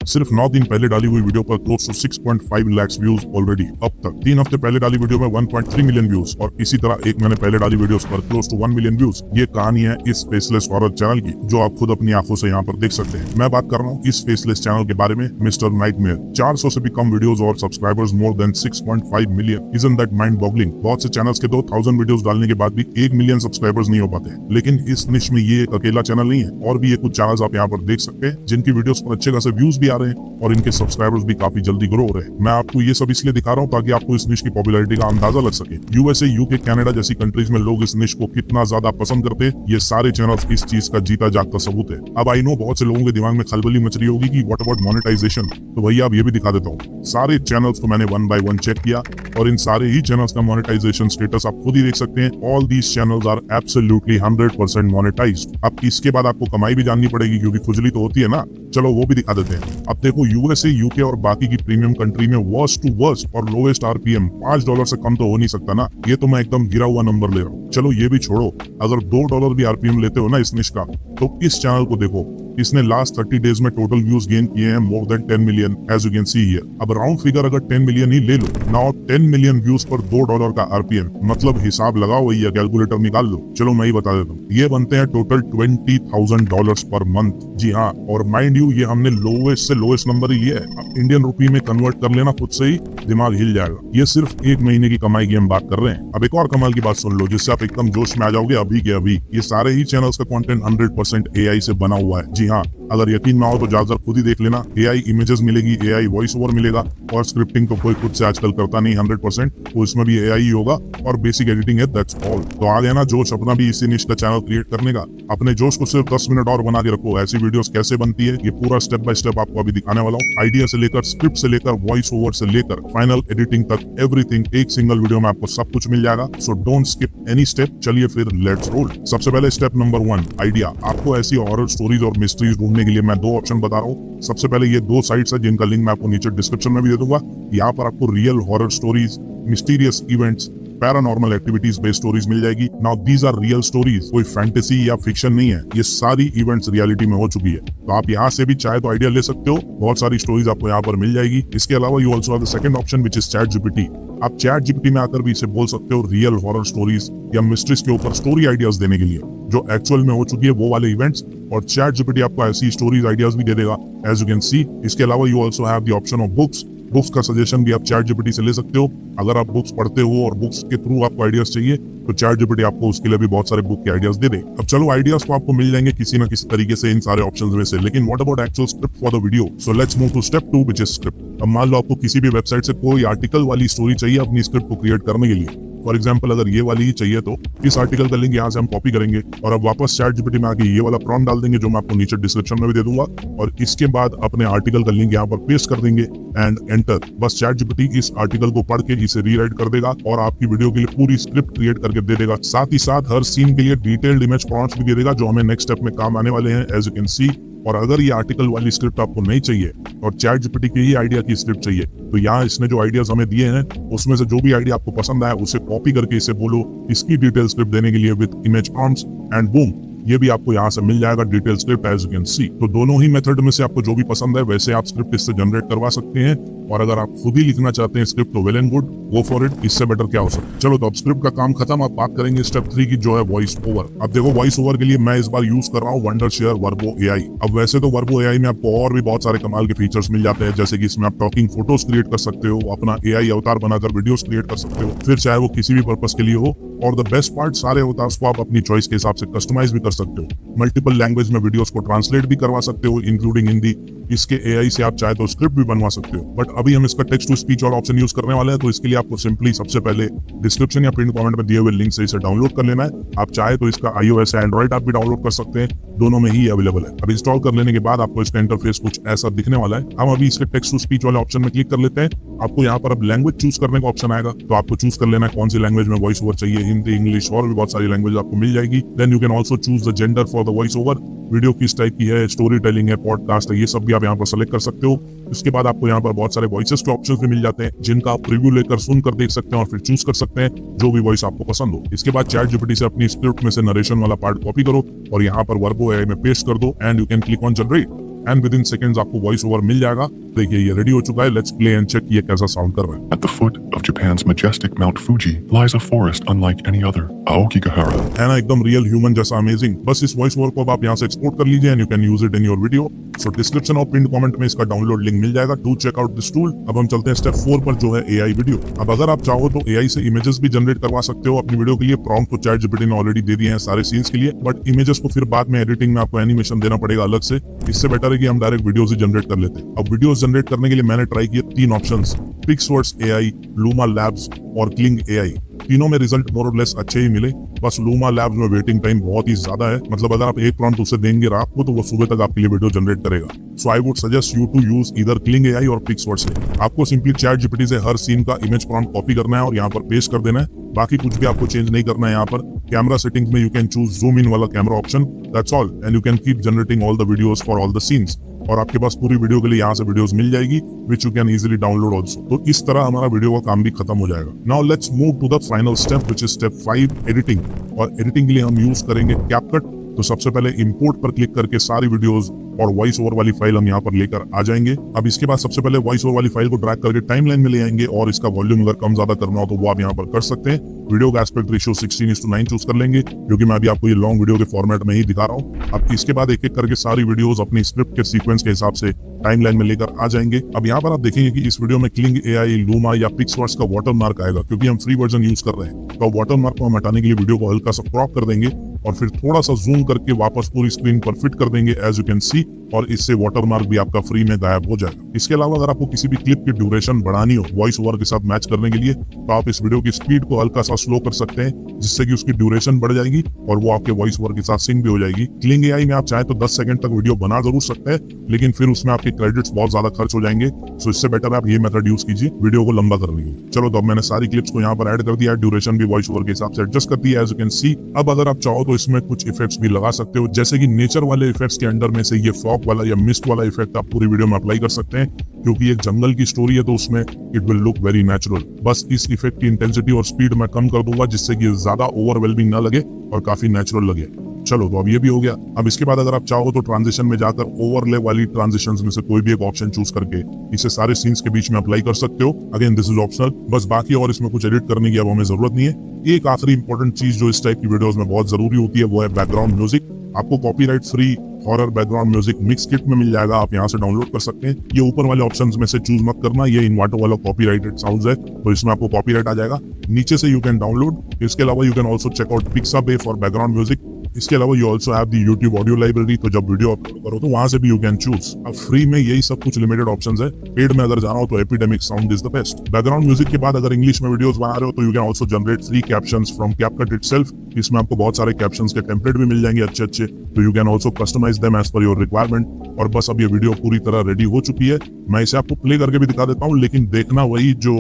सिर्फ 9 दिन पहले डाली हुई वीडियो पर close to 6.5 lakh views already अब तक। 3 हफ्ते पहले डाली वीडियो में 1.3 मिलियन व्यूज और इसी तरह 1 महीने पहले डाली वीडियोस पर क्लोज टू 1 मिलियन व्यूज। ये कहानी है इस फेसलेस हॉरर चैनल की, जो आप खुद अपनी आंखों से यहाँ पर देख सकते हैं। मैं बात कर रहा हूँ इस फेसलेस चैनल के बारे में, मिस्टर नाइटमेयर। 400 से भी कम वीडियोस और subscribers more than 6.5 million. Isn't that mind boggling? बहुत से चैनल्स के 2000 वीडियोस डालने के बाद भी 1 मिलियन सब्सक्राइबर्स नहीं हो पाते, लेकिन इस निश में ये एक अकेला चैनल नहीं है। और भी ये कुछ चैनल्स आप यहाँ पर देख सकते हैं जिनकी वीडियोस पर अच्छे खासे व्यूज भी आ रहे हैं और इनके सब्सक्राइबर्स भी काफी जल्दी ग्रो हो रहे हैं। मैं आपको ये सब इसलिए दिखा रहा हूँ ताकि आपको इस निश की पॉपुलैरिटी का अंदाजा लग सके। यूएसए, यूके, कनाडा जैसी कंट्रीज में लोग इस निश को कितना ज्यादा पसंद करते हैं, ये सारे चैनल्स इस चीज का जीता जागता सबूत है। अब आई नो बहुत से लोगों के दिमाग में खलबली मच रही होगी कि व्हाट अबाउट मोनेटाइजेशन, तो भैया अब ये भी दिखा देता हूँ। सारे चैनल्स को मैंने 1 बाय 1 चेक किया और इन सारे ही चैनल्स का मोनेटाइजेशन स्टेटस आप खुद ही देख सकते हैं। All these channels are absolutely 100% monetized. अब इसके बाद आपको कमाई भी जाननी पड़ेगी क्योंकि खुजली तो होती है ना। चलो वो भी दिखा देते हैं। अब देखो, यूएसए, यूके और बाकी की प्रीमियम कंट्री में वर्स्ट टू वर्स्ट और लोएस्ट आरपीएम $5 से कम तो हो नहीं सकता ना। ये तो मैं एकदम गिरा हुआ नंबर ले रहा हूँ। चलो ये भी छोड़ो, अगर $2 भी आरपीएम लेते हो ना इस निश का, तो इस चैनल को देखो, इसने लास्ट 30 डेज में टोटल व्यूज गेन किए हैं more than 10 million, as you can see here. अब राउंड फिगर अगर 10 मिलियन ही ले लो, नाउ 10 मिलियन व्यूज पर $2 का आरपीएम, मतलब हिसाब लगाओ भैया, कैलकुलेटर निकाल लो। चलो मैं ही बता देता हूँ, ये बनते हैं टोटल $20,000 पर मंथ। जी हाँ, और माइंड यू ये हमने लोएस्ट से लोएस्ट नंबर ही लिया है। अब इंडियन रुपी में कन्वर्ट कर लेना, खुद से ही दिमाग हिल जाएगा। ये सिर्फ 1 महीने की कमाई की हम बात कर रहे हैं। अब एक और कमाल की बात सुन लो, जिससे आप एकदम जोश में आ जाओगे अभी के अभी। ये सारे ही चैनल्स का कंटेंट 100% एआई से बना हुआ है। जी हाँ, अगर यकीन ना हो तो जाकर खुद ही देख लेना। एआई इमेजेस मिलेगी, एआई वॉइस ओवर मिलेगा, और स्क्रिप्टिंग तो कोई खुद से आजकल करता नहीं 100%, तो इसमें भी एआई ही होगा, और बेसिक एडिटिंग है, दैट्स ऑल। तो आ गया ना जोश अपना भी इसी निश का चैनल क्रिएट करने का। अपने जोश को सिर्फ 10 मिनट और बना के रखो। ऐसी वीडियोस कैसे बनती है ये पूरा स्टेप बाय स्टेप आपको अभी दिखाने वाला हूँ। आइडिया से लेकर, स्क्रिप्ट से लेकर, वॉइस ओवर से लेकर फाइनल एडिटिंग तक, एवरीथिंग एक सिंगल वीडियो में आपको सब कुछ मिल जाएगा। So don't skip any step. चलिए फिर लेट्स रोल। सबसे पहले स्टेप नंबर 1, आइडिया। आपको ऐसी हॉरर स्टोरीज और मिस्ट्रीज ढूंढने के लिए मैं 2 ऑप्शन बता रहा हूँ। सबसे पहले ये 2 साइट्स है जिनका लिंक मैं आपको नीचे डिस्क्रिप्शन में भी दे दूंगा। यहाँ पर आपको real horror stories, mysterious events, paranormal activities based stories मिल जाएगी। Now these are real stories, कोई फैंटेसी या फिक्शन नहीं है। ये सारी इवेंट्स रियलिटी में हो चुकी है, तो आप यहाँ से भी चाहे तो आइडिया ले सकते हो। बहुत सारी स्टोरीज आपको यहाँ पर मिल जाएगी। इसके अलावा you also have the second option which is chat GPT. आप चैट जीपीटी में आकर भी इसे बोल सकते हो रियल हॉरर स्टोरीज या मिस्ट्रीज के ऊपर स्टोरी आइडियाज देने के लिए, जो एक्चुअल में हो चुकी है वो वाले इवेंट्स। और चैट जीपीटी आपको ऐसी स्टोरीज आइडियाज भी दे देगा, एज यू कैन सी। इसके अलावा you also have the option of books. Books का सजेशन भी आप चैट जीपीटी से ले सकते हो। अगर आप बुक्स पढ़ते हो और बुक्स के थ्रू आपको आइडियाज चाहिए, तो चैट जीपीटी आपको उसके लिए भी बहुत सारे बुक के आइडियाज दे दे। अब चलो, आइडियाज तो आपको मिल जाएंगे किसी ना किसी तरीके से इन सारे ऑप्शंस में से, लेकिन what about actual script for the video? So let's move to step 2 which is script. अब मान लो आपको किसी भी वेबसाइट से कोई आर्टिकल वाली स्टोरी चाहिए अपनी स्क्रिप्ट को क्रिएट करने के लिए। फॉर एग्जाम्पल, अगर ये वाली ही चाहिए तो इस आर्टिकल का लिंक यहाँ से हम कॉपी करेंगे और अब वापस चैट जीपीटी में आके ये वाला प्रॉम्प्ट डाल देंगे, जो मैं आपको नीचे डिस्क्रिप्शन में भी दे दूंगा, और इसके बाद अपने आर्टिकल का लिंक यहाँ पर पेस्ट कर देंगे एंड एंटर। बस चैट जीपीटी इस आर्टिकल को पढ़ के इसे रीराइट कर देगा और आपकी वीडियो के लिए पूरी स्क्रिप्ट क्रिएट करके दे देगा। साथ ही साथ हर सीन के लिए डिटेल्ड इमेज प्रॉम्प्ट्स भी दे देगा, जो हमें नेक्स्ट स्टेप में काम आने वाले हैं, एज यू कैन सी। और अगर ये आर्टिकल वाली स्क्रिप्ट आपको नहीं चाहिए और चैट जीपीटी के ही आइडिया की स्क्रिप्ट चाहिए, तो यहाँ इसने जो आइडियाज हमें दिए हैं उसमें से जो भी आइडिया आपको पसंद आया उसे कॉपी करके इसे बोलो इसकी डिटेल स्क्रिप्ट देने के लिए with image prompts, and boom, ये भी आपको यहाँ से मिल जाएगा detail script, as you can see. तो दोनों ही मेथड में से आपको जो भी पसंद है वैसे आप स्क्रिप्ट इससे जनरेट करवा सकते हैं। और अगर आप खुद ही लिखना चाहते हैं स्क्रिप्ट, तो well and good, go for it. इससे बेटर क्या हो सकता है। चलो, तो अब स्क्रिप्ट का काम खत्म। अब बात करेंगे स्टेप 3 की, जो है वॉइस ओवर। अब देखो, वॉइस ओवर के लिए मैं इस बार यूज कर रहा हूँ वंडरशेयर वर्बो एआई। अब वैसे तो वर्बो एआई में आपको और भी बहुत सारे कमाल के फीचर्स मिल जाते हैं, जैसे कि इसमें आप टॉकिंग फोटोज क्रिएट कर सकते हो, अपना एआई अवतार बनाकर वीडियोस क्रिएट कर सकते हो, फिर चाहे वो किसी भी पर्पस के लिए हो। और द बेस्ट पार्ट, सारे अवतार्स को आप अपनी चॉइस के हिसाब से कस्टमाइज भी कर सकते हो। मल्टीपल लैंग्वेज में वीडियोस को ट्रांसलेट भी करवा सकते हो, इंक्लूडिंग हिंदी। इसके एआई से आप चाहे तो स्क्रिप्ट भी बनवा सकते हो। बट अभी हम इसका टेक्स्ट टू स्पीच वाला ऑप्शन यूज करने वाले हैं, तो इसके लिए आपको सिंपली सबसे पहले डिस्क्रिप्शन या पिन कमेंट में दिए हुए लिंक से इसे डाउनलोड कर लेना है। आप चाहे तो इसका iOS या एंड्रॉइड ऐप भी डाउनलोड कर सकते हैं, दोनों में ही अवेलेबल है। अब इंस्टॉल कर लेने के बाद आपको इसका इंटरफेस कुछ ऐसा दिखने वाला है। हम अभी इसके टेक्स्ट टू स्पीच वाले ऑप्शन में क्लिक कर लेते हैं। आपको यहाँ पर अब लैंग्वेज चूज करने का ऑप्शन आएगा, तो आपको चूज कर लेना है कौन सी लैंग्वेज में वॉइस ओवर चाहिए। हिंदी, इंग्लिश और भी बहुत सारी लैंग्वेज आपको मिल जाएगी। Then you can also choose the gender for the voice over. Video किस टाइप की है, स्टोरी टेलिंग है, पॉडकास्ट है, ये सब भी आप यहाँ पर सेलेक्ट कर सकते हो। इसके बाद आपको यहाँ पर बहुत सारे वॉइसेस के ऑप्शंस भी मिल जाते हैं, जिनका आप प्रीव्यू लेकर सुनकर देख सकते हैं और फिर चूज कर सकते हैं जो भी वॉइस आपको पसंद हो। इसके बाद चैट जीपीटी से अपनी स्क्रिप्ट में से नरेशन वाला पार्ट कॉपी करो और यहाँ पर वर्बो एआई में पेस्ट कर दो and you can click on generate. And with in seconds आपको वॉइस ओवर मिल जाएगा। देखिए ये रेडी हो चुका है, लेट्स प्ले एंड चेक ये कैसा साउंड कर रहा है। At the foot of Japan's majestic Mount Fuji lies a forest unlike any other, Aokigahara. है ना एकदम रियल ह्यूमन जैसा अमेजिंग। बस इस वॉइस ओवर को अब आप यहाँ से एक्सपोर्ट कर लीजिए and you can use it in your video. So description और पिन कमेंट में इसका डाउनलोड लिंक मिल जाएगा। Do check out this tool. अब हम चलते हैं स्टेप 4 पर जो है एआई वीडियो। अब अगर आप चाहो तो एआई से इमेजेस भी जनरेट करवा सकते हो अपनी वीडियो के लिए। प्रॉम्प्ट तो चैटजीपीटी ने ऑलरेडी दे दिए हैं सारे सीन्स के लिए, बट इमेजेस को फिर बाद में एडिटिंग में आपको एनिमेशन देना पड़ेगा अलग से। इससे बेटर है कि हम डायरेक्ट वीडियोस ही जनरेट कर लेते हैं। अब वीडियोस जनरेट करने के लिए मैंने ट्राई किए 3 ऑप्शंस, पिक्सवर्ट्स एआई, लूमा लैब्स और क्लिंग एआई। तीनों में रिजल्ट मोर और लेस अच्छे ही मिले। बस लूमा लैब्स में वेटिंग टाइम बहुत ही ज्यादा है, मतलब अगर आप एक प्रॉम्प्ट उसे देंगे रात को तो वो सुबह तक आपके लिए वीडियो जनरेट करेगा। So I would suggest you to use इधर क्लिंग एआई और पिक्सवर्ट्स एआई। आपको सिंपली चैटजीपीटी से हर सीन का इमेज प्रॉम्प्ट कॉपी करना है और यहाँ पर पेस्ट कर देना है। बाकी कुछ भी आपको चेंज नहीं करना है। यहाँ पर कैमरा सेटिंग्स में you can choose zoom in वाला camera option, that's all, and you can keep generating all the videos for all the scenes. और आपके पास पूरी वीडियो के लिए यहाँ से वीडियोस मिल जाएगी which you can easily download also. तो इस तरह हमारा वीडियो का काम भी खत्म हो जाएगा। Now let's move to the final step which is step 5, editing. और एडिटिंग के लिए हम यूज करेंगे कैपकट। तो सबसे पहले इंपोर्ट पर क्लिक करके सारी वीडियोस और वॉइस ओवर वाली फाइल हम यहाँ पर लेकर आ जाएंगे। अब इसके बाद सबसे पहले वॉइस ओवर वाली फाइल को ड्रैग करके टाइमलाइन में ले आएंगे और इसका वॉल्यूम अगर कम ज्यादा करना हो तो वो आप यहाँ पर कर सकते हैं। वीडियो का एस्पेक्ट रेशियो 16:9 चूज कर लेंगे, क्योंकि मैं अभी आपको ये लॉन्ग वीडियो के फॉर्मेट में ही दिखा रहा हूँ। अब इसके बाद एक एक करके सारी वीडियोस अपनी स्क्रिप्ट के सीक्वेंस के हिसाब से टाइमलाइन में लेकर आ जाएंगे। अब यहाँ पर आप देखेंगे कि इस वीडियो में क्लिंग एआई, लूमा या पिक्सवर्ट्स का वाटरमार्क आएगा, क्योंकि हम फ्री वर्जन यूज कर रहे हैं। तो वाटरमार्क को हम हटाने के लिए वीडियो को हल्का सा क्रॉप कर देंगे और फिर थोड़ा सा जूम करके वापस पूरी स्क्रीन पर फिट कर देंगे एज यू कैन सी, और इससे वाटरमार्क भी आपका फ्री में गायब हो जाएगा। इसके अलावा अगर आपको किसी भी क्लिप की ड्यूरेशन बढ़ानी हो वॉइस ओवर के साथ मैच करने के लिए, तो आप इस वीडियो की स्पीड को हल्का सा स्लो कर सकते हैं, जिससे कि उसकी ड्यूरेशन बढ़ जाएगी और वो आपके वॉइस ओवर के साथ सिंक भी हो जाएगी। क्लिंग एआई में आप चाहे तो 10 सेकंड तक वीडियो बना जरूर सकते हैं, लेकिन फिर उसमें आपके क्रेडिट्स बहुत ज्यादा खर्च हो जाएंगे। सो इससे बेटर आप ये मेथड यूज कीजिए वीडियो को लंबा करने के लिए। चलो तो अब मैंने सारी क्लिप्स को यहाँ पर ऐड कर दिया, ड्यूरेशन भी वॉइस ओवर के हिसाब से एडजस्ट कर दिया एज यू कैन सी। अब अगर आप चाहो तो इसमें कुछ इफेक्ट्स भी लगा सकते हो, जैसे कि नेचर वाले इफेक्ट्स के अंडर में से ये फॉग वाला या मिस्ट वाला इफेक्ट आप पूरी वीडियो में अप्लाई कर सकते हैं, क्योंकि एक जंगल की स्टोरी है तो उसमें it will look very natural. बस इस इफेक्ट की इंटेंसिटी और स्पीड मैं कम कर दूंगा, जिससे कि ज्यादा ओवरवेलमिंग ना लगे और काफी नेचुरल लगे। चलो तो अब ये भी हो गया। अब इसके बाद अगर आप चाहो तो ट्रांजिशन में जाकर ओवरले वाली ट्रांजिशंस में से कोई भी एक ऑप्शन चूज करके इसे सारे सीन्स के बीच में अप्लाई कर सकते हो। अगेन दिस इज ऑप्शनल, बस बाकी और इसमें कुछ एडिट करने की अब हमें जरूरत नहीं है। एक आखिरी इंपॉर्टेंट चीज जो इस टाइप की वीडियोस में बहुत जरूरी होती है वो है बैकग्राउंड म्यूजिक। आपको copyright free horror background music mix kit में मिल जाएगा, आप यहाँ से डाउनलोड कर सकते हैं। ये ऊपर वाले ऑप्शंस में से चूज मत करना, ये इन्वाटो वाला कॉपीराइटेड साउंड्स है, तो इसमें आपको कॉपीराइट आ जाएगा। नीचे से यू कैन डाउनलोड। इसके अलावा you can also check out Pixabay for background music. इसके अलावा you also have the YouTube audio library, तो जब वीडियो अपलोड करो तो वहां से भी यू कैन चूज। अब फ्री में यही सब कुछ लिमिटेड ऑप्शंस है, पेड में अगर जाना हो तो epidemic sound is the best. Background music के बाद अगर इंग्लिश में वीडियोस बना रहे हो तो you can also generate free captions from CapCut itself. इसमें आपको बहुत सारे कैप्शंस के टेम्पलेट भी मिल जाएंगे अच्छे अच्छे, तो you can also customise them as per your requirement. और बस अब ये वीडियो पूरी तरह रेडी हो चुकी है। मैं इसे आपको प्ले करके भी दिखा देता हूँ, लेकिन देखना वही जो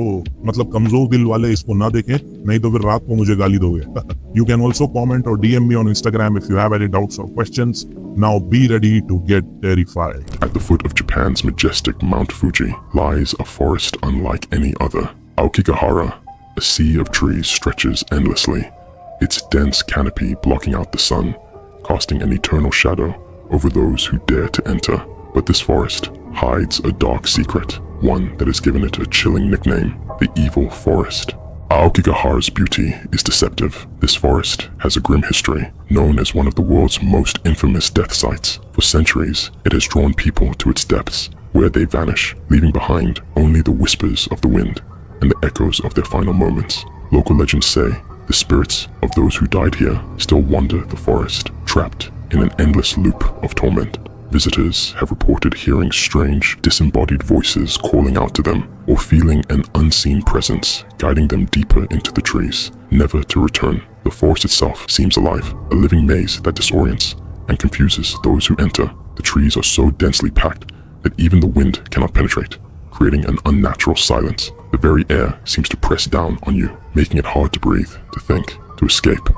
मतलब कमजोर दिल वाले इसको ना देखें, नहीं तो फिर रात को मुझे गाली दोगे। You can also comment or DM me on Instagram if you have any doubts or questions. Now be ready to get terrified. At the foot of Japan's majestic Mount Fuji lies a forest unlike any other, Aokigahara. A sea of trees stretches endlessly, its dense canopy blocking out the sun, casting an eternal shadow over those who dare to enter. But this forest hides a dark secret, one that has given it a chilling nickname, the Evil Forest. Aokigahara's beauty is deceptive. This forest has a grim history, known as one of the world's most infamous death sites. For centuries, it has drawn people to its depths, where they vanish, leaving behind only the whispers of the wind and the echoes of their final moments. Local legends say the spirits of those who died here still wander the forest, trapped in an endless loop of torment. Visitors have reported hearing strange, disembodied voices calling out to them, or feeling an unseen presence guiding them deeper into the trees, never to return. The forest itself seems alive, a living maze that disorients and confuses those who enter. The trees are so densely packed that even the wind cannot penetrate, creating an unnatural silence. The very air seems to press down on you, making it hard to breathe, to think, to escape.